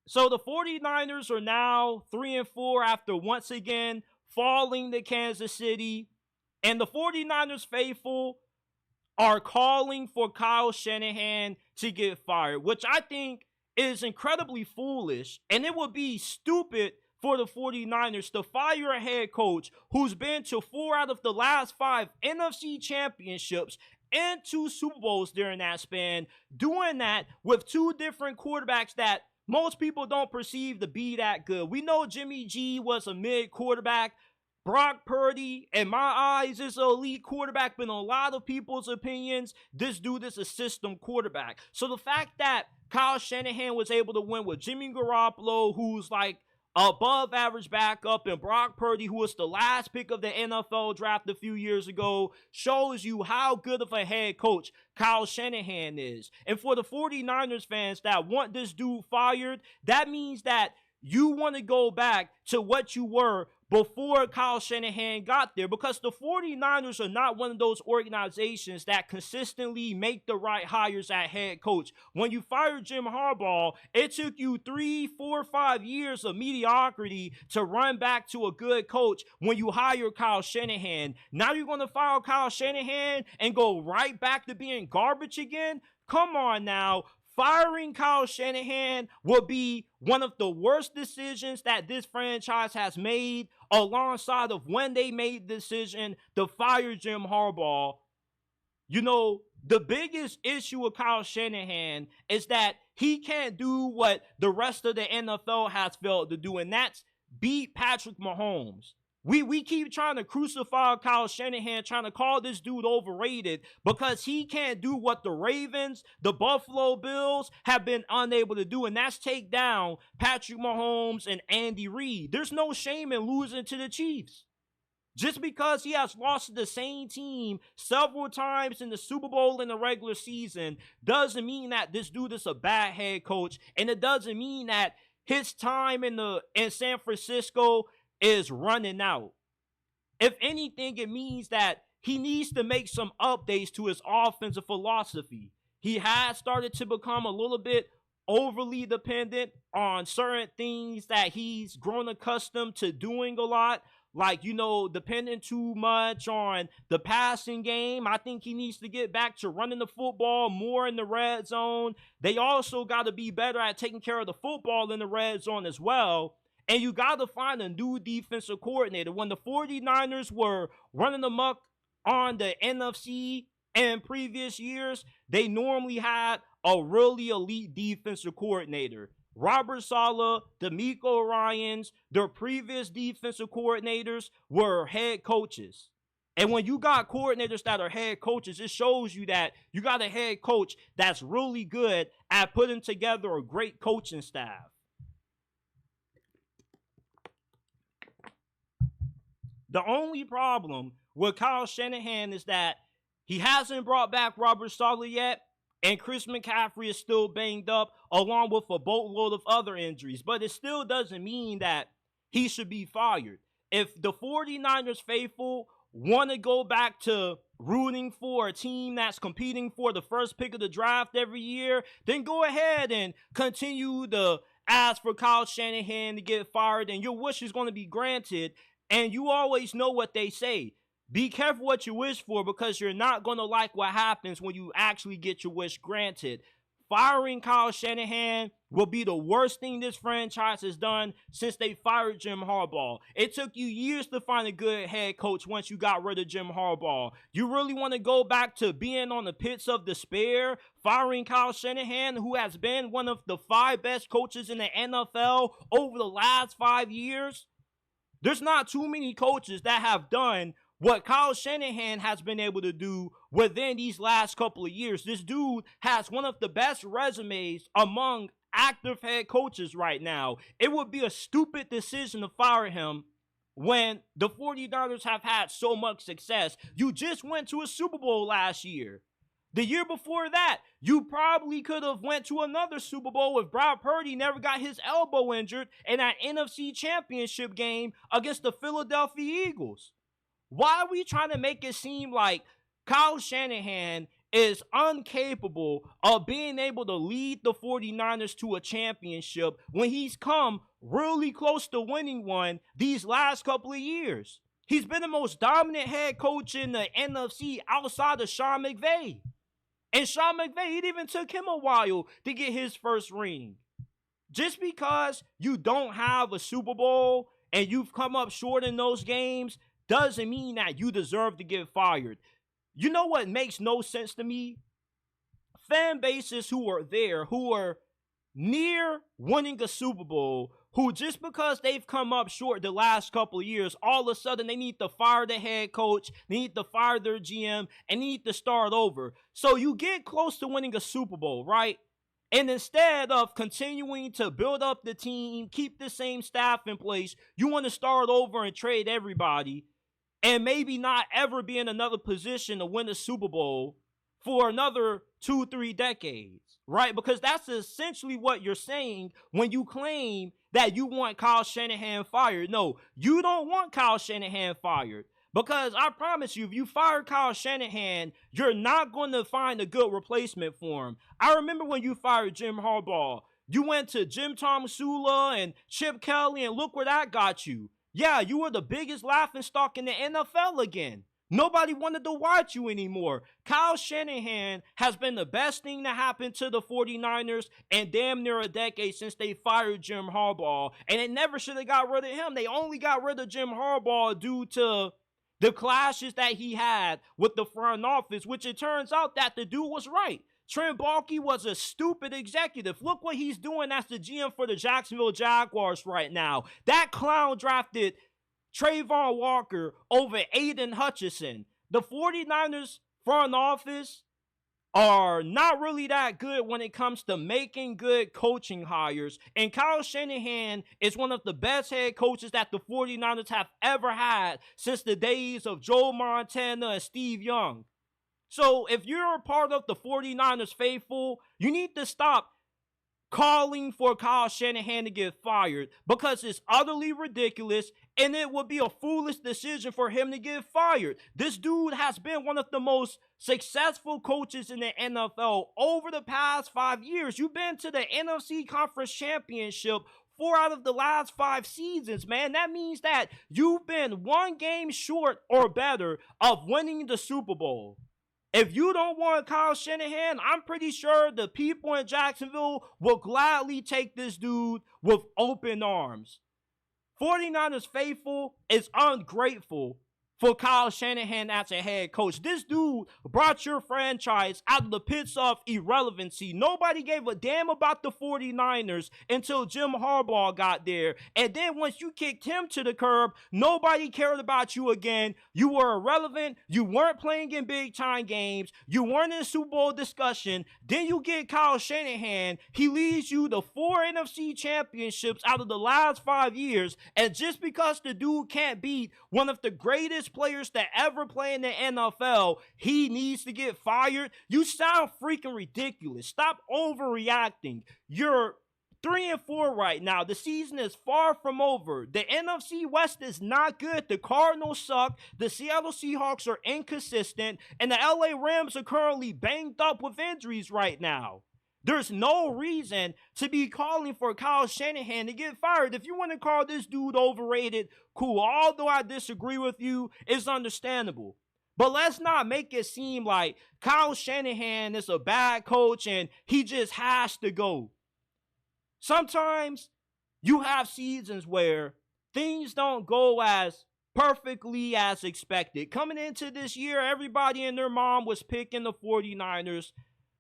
So the 49ers are now 3-4 after once again falling to Kansas City. And the 49ers faithful are calling for Kyle Shanahan to get fired, which I think is incredibly foolish. And it would be stupid for the 49ers to fire a head coach who's been to 4 out of the last 5 NFC championships and 2 Super Bowls during that span, doing that with 2 different quarterbacks that most people don't perceive to be that good. We know Jimmy G was a mid quarterback. Brock Purdy, in my eyes, is an elite quarterback, but in a lot of people's opinions, this dude is a system quarterback. So the fact that Kyle Shanahan was able to win with Jimmy Garoppolo, who's like above average backup, and Brock Purdy, who was the last pick of the NFL draft a few years ago, shows you how good of a head coach Kyle Shanahan is. And for the 49ers fans that want this dude fired, that means that you want to go back to what you were before Kyle Shanahan got there, because the 49ers are not one of those organizations that consistently make the right hires at head coach. When you fired Jim Harbaugh, it took you 3, 4, 5 years of mediocrity to run back to a good coach when you hire Kyle Shanahan. Now you're going to fire Kyle Shanahan and go right back to being garbage again? Come on now. Firing Kyle Shanahan will be one of the worst decisions that this franchise has made, alongside of when they made the decision to fire Jim Harbaugh. You know, the biggest issue with Kyle Shanahan is that he can't do what the rest of the NFL has failed to do, and that's beat Patrick Mahomes. We keep trying to crucify Kyle Shanahan, trying to call this dude overrated because he can't do what the Ravens, the Buffalo Bills have been unable to do, and that's take down Patrick Mahomes and Andy Reid. There's no shame in losing to the Chiefs. Just because he has lost to the same team several times in the Super Bowl in the regular season doesn't mean that this dude is a bad head coach, and it doesn't mean that his time in San Francisco is running out. If anything, it means that he needs to make some updates to his offensive philosophy. He has started to become a little bit overly dependent on certain things that he's grown accustomed to doing a lot. Like, depending too much on the passing game. I think he needs to get back to running the football more in the red zone. They also got to be better at taking care of the football in the red zone as well. And you got to find a new defensive coordinator. When the 49ers were running amok on the NFC in previous years, they normally had a really elite defensive coordinator. Robert Saleh, DeMeco Ryans, their previous defensive coordinators were head coaches. And when you got coordinators that are head coaches, it shows you that you got a head coach that's really good at putting together a great coaching staff. The only problem with Kyle Shanahan is that he hasn't brought back Robert Saleh yet, and Chris McCaffrey is still banged up, along with a boatload of other injuries. But it still doesn't mean that he should be fired. If the 49ers faithful want to go back to rooting for a team that's competing for the first pick of the draft every year, then go ahead and continue to ask for Kyle Shanahan to get fired, and your wish is going to be granted. And you always know what they say. Be careful what you wish for, because you're not going to like what happens when you actually get your wish granted. Firing Kyle Shanahan will be the worst thing this franchise has done since they fired Jim Harbaugh. It took you years to find a good head coach once you got rid of Jim Harbaugh. You really want to go back to being on the pits of despair, firing Kyle Shanahan, who has been one of the 5 best coaches in the NFL over the last 5 years? There's not too many coaches that have done what Kyle Shanahan has been able to do within these last couple of years. This dude has one of the best resumes among active head coaches right now. It would be a stupid decision to fire him when the 49ers have had so much success. You just went to a Super Bowl last year. The year before that, you probably could have went to another Super Bowl if Brock Purdy never got his elbow injured in that NFC Championship game against the Philadelphia Eagles. Why are we trying to make it seem like Kyle Shanahan is incapable of being able to lead the 49ers to a championship when he's come really close to winning one these last couple of years. He's been the most dominant head coach in the NFC outside of Sean McVay. And Sean McVay, it even took him a while to get his first ring. Just because you don't have a Super Bowl and you've come up short in those games doesn't mean that you deserve to get fired. You know what makes no sense to me? Fan bases who are there, who are near winning a Super Bowl, who just because they've come up short the last couple of years, all of a sudden they need to fire the head coach, they need to fire their GM, and they need to start over. So you get close to winning a Super Bowl, right? And instead of continuing to build up the team, keep the same staff in place, you want to start over and trade everybody and maybe not ever be in another position to win a Super Bowl for another 2-3 decades, right? Because that's essentially what you're saying when you claim that you want Kyle Shanahan fired. No, you don't want Kyle Shanahan fired. Because I promise you, if you fire Kyle Shanahan, you're not going to find a good replacement for him. I remember when you fired Jim Harbaugh. You went to Jim Tomsula and Chip Kelly, and look where that got you. Yeah, you were the biggest laughingstock in the NFL again. Nobody wanted to watch you anymore. Kyle Shanahan has been the best thing to happen to the 49ers in damn near a decade since they fired Jim Harbaugh. And they never should have got rid of him. They only got rid of Jim Harbaugh due to the clashes that he had with the front office, which it turns out that the dude was right. Trent Baalke was a stupid executive. Look what he's doing as the GM for the Jacksonville Jaguars right now. That clown drafted Trayvon Walker over Aiden Hutchinson. The 49ers front office are not really that good when it comes to making good coaching hires. And Kyle Shanahan is one of the best head coaches that the 49ers have ever had since the days of Joe Montana and Steve Young. So if you're a part of the 49ers faithful, you need to stop calling for Kyle Shanahan to get fired because it's utterly ridiculous and it would be a foolish decision for him to get fired. This dude has been one of the most successful coaches in the NFL over the past 5 years. You've been to the NFC Conference Championship 4 out of the last 5 seasons, man. That means that you've been 1 game short or better of winning the Super Bowl. If you don't want Kyle Shanahan, I'm pretty sure the people in Jacksonville will gladly take this dude with open arms. 49ers faithful is ungrateful for Kyle Shanahan as a head coach. This dude brought your franchise out of the pits of irrelevancy. Nobody gave a damn about the 49ers until Jim Harbaugh got there. And then once you kicked him to the curb, nobody cared about you again. You were irrelevant. You weren't playing in big-time games. You weren't in Super Bowl discussion. Then you get Kyle Shanahan. He leads you to 4 NFC championships out of the last 5 years. And just because the dude can't beat one of the greatest players that ever play in the NFL, he needs to get fired. You sound freaking ridiculous. Stop overreacting. You're 3-4 right now. The season is far from over. The NFC West is not good. The Cardinals suck. The Seattle Seahawks are inconsistent. And the LA Rams are currently banged up with injuries right now. There's no reason to be calling for Kyle Shanahan to get fired. If you want to call this dude overrated, cool. Although I disagree with you, it's understandable. But let's not make it seem like Kyle Shanahan is a bad coach and he just has to go. Sometimes you have seasons where things don't go as perfectly as expected. Coming into this year, everybody and their mom was picking the 49ers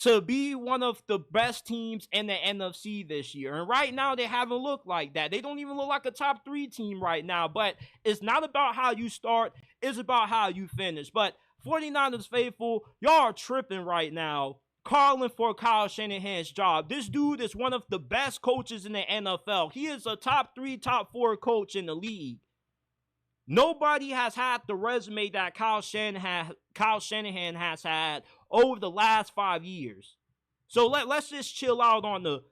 to be one of the best teams in the NFC this year. And right now, they haven't looked like that. They don't even look like a top 3 team right now. But it's not about how you start. It's about how you finish. But 49ers faithful, y'all are tripping right now, calling for Kyle Shanahan's job. This dude is one of the best coaches in the NFL. He is a top 3, top 4 coach in the league. Nobody has had the resume that Kyle Shanahan has had over the last 5 years. So let's just chill out on the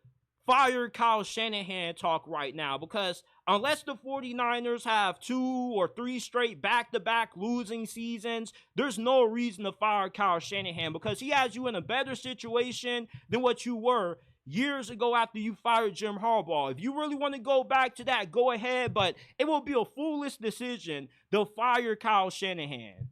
fire Kyle Shanahan talk right now, because unless the 49ers have 2 or 3 straight back-to-back losing seasons, there's no reason to fire Kyle Shanahan, because he has you in a better situation than what you were years ago after you fired Jim Harbaugh. If you really want to go back to that, go ahead, but it will be a foolish decision to fire Kyle Shanahan.